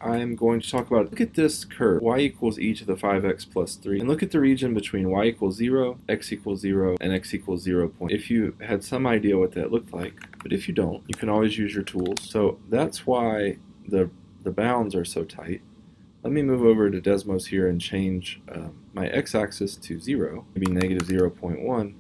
I'm going to talk about, look at this curve, y equals e to the 5x plus 3, and look at the region between y equals 0, x equals 0, and x equals 0. If you had some idea what that looked like, but if you don't, you can always use your tools. So that's why the bounds are so tight. Let me move over to Desmos here and change my x-axis to 0, maybe negative 0.1,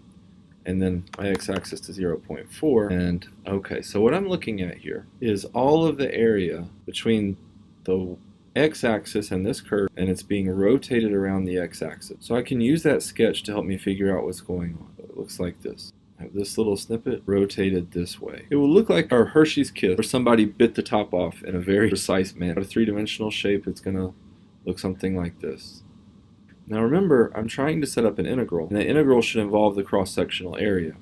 and then my x-axis to 0.4. And okay, so what I'm looking at here is all of the area between the x-axis and this curve, and it's being rotated around the x-axis. So I can use that sketch to help me figure out what's going on. It looks like this. I have this little snippet rotated this way. It will look like our Hershey's Kiss, where somebody bit the top off in a very precise manner. A three-dimensional shape, it's going to look something like this. Now remember, I'm trying to set up an integral, and the integral should involve the cross-sectional area.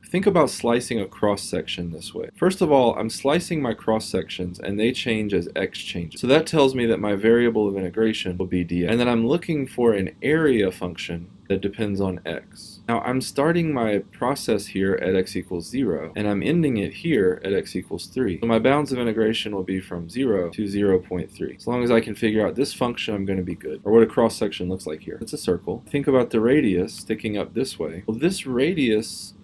Think about slicing a cross-section this way. First of all, I'm slicing my cross-sections, and they change as x changes. So that tells me that my variable of integration will be dx. And then I'm looking for an area function that depends on x. Now I'm starting my process here at x equals 0, and I'm ending it here at x equals 3. So my bounds of integration will be from 0 to 0.3. As long as I can figure out this function, I'm going to be good. Or what a cross-section looks like here. It's a circle. Think about the radius sticking up this way. Well, this radius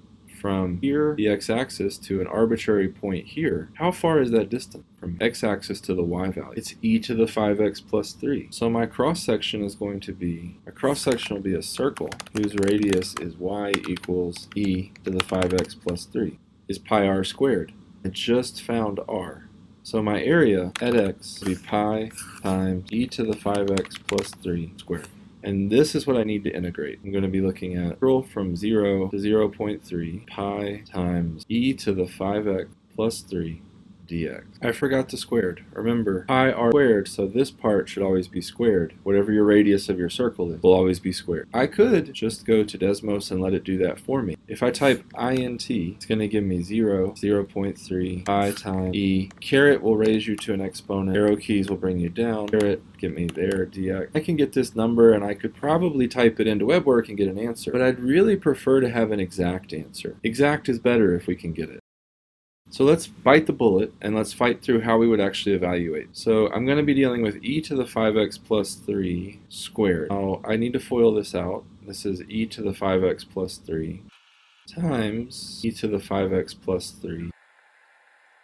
from here, the x-axis, to an arbitrary point here, how far is that distance from x-axis to the y value? It's e to the 5x plus 3. So my cross-section is going to be, my cross-section will be a circle whose radius is y equals e to the 5x plus 3, is pi r squared. I just found r. So my area at x will be pi times e to the 5x plus 3 squared. And this is what I need to integrate. I'm going to be looking at integral from 0 to 0.3 pi times e to the 5x plus 3 dx. I forgot the squared. Remember, pi r squared, so this part should always be squared. Whatever your radius of your circle is will always be squared. I could just go to Desmos and let it do that for me. If I type int, it's going to give me 0, 0.3, pi times e. Caret will raise you to an exponent. Arrow keys will bring you down. Caret, get me there, dx. I can get this number, and I could probably type it into WebWork and get an answer. But I'd really prefer to have an exact answer. Exact is better if we can get it. So let's bite the bullet and let's fight through how we would actually evaluate. So I'm going to be dealing with e to the 5x plus 3 squared. Now I need to FOIL this out. This is e to the 5x plus 3 times e to the 5x plus 3.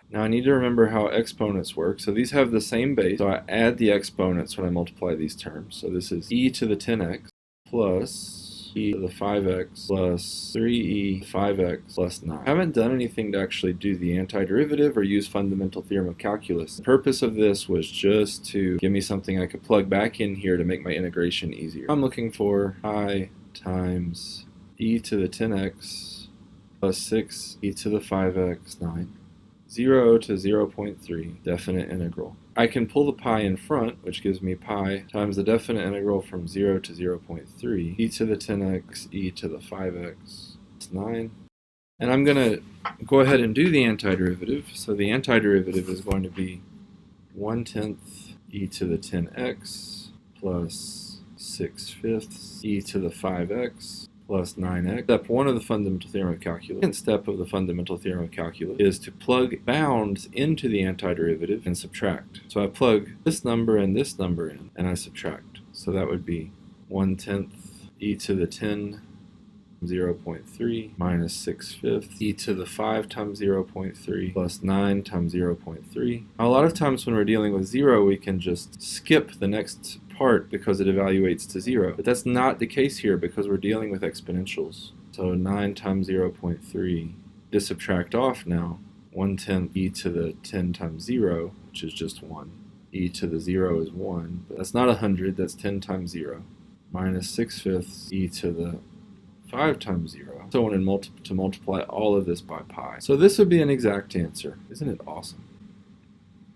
Now I need to remember how exponents work. So these have the same base, so I add the exponents when I multiply these terms. So this is e to the 10x plus e to the 5x plus 3e 5x plus 9. I haven't done anything to actually do the antiderivative or use fundamental theorem of calculus. The purpose of this was just to give me something I could plug back in here to make my integration easier. I'm looking for pi times e to the 10x plus 6 e to the 5x 9. 0 to 0.3, definite integral. I can pull the pi in front, which gives me pi times the definite integral from 0 to 0.3, e to the 10x, e to the 5x, it's 9. And I'm going to go ahead and do the antiderivative. So the antiderivative is going to be 1/10 e to the 10x plus 6/5 e to the 5x plus 9x. Step 1 of the fundamental theorem of calculus. The second step of the fundamental theorem of calculus is to plug bounds into the antiderivative and subtract. So I plug this number in, and I subtract. So that would be 1/10 e to the 10 0.3 minus 6/5 e to the 5 times 0.3 plus 9 times 0.3. Now, a lot of times when we're dealing with 0, we can just skip the next part because it evaluates to 0. But that's not the case here because we're dealing with exponentials. So 9 times 0.3, to subtract off now, 1/10 e to the 10 times 0, which is just 1. E to the 0 is 1, but that's not 100, that's 10 times 0. Minus 6/5 e to the 5 times 0. So I wanted to multiply all of this by pi. So this would be an exact answer. Isn't it awesome?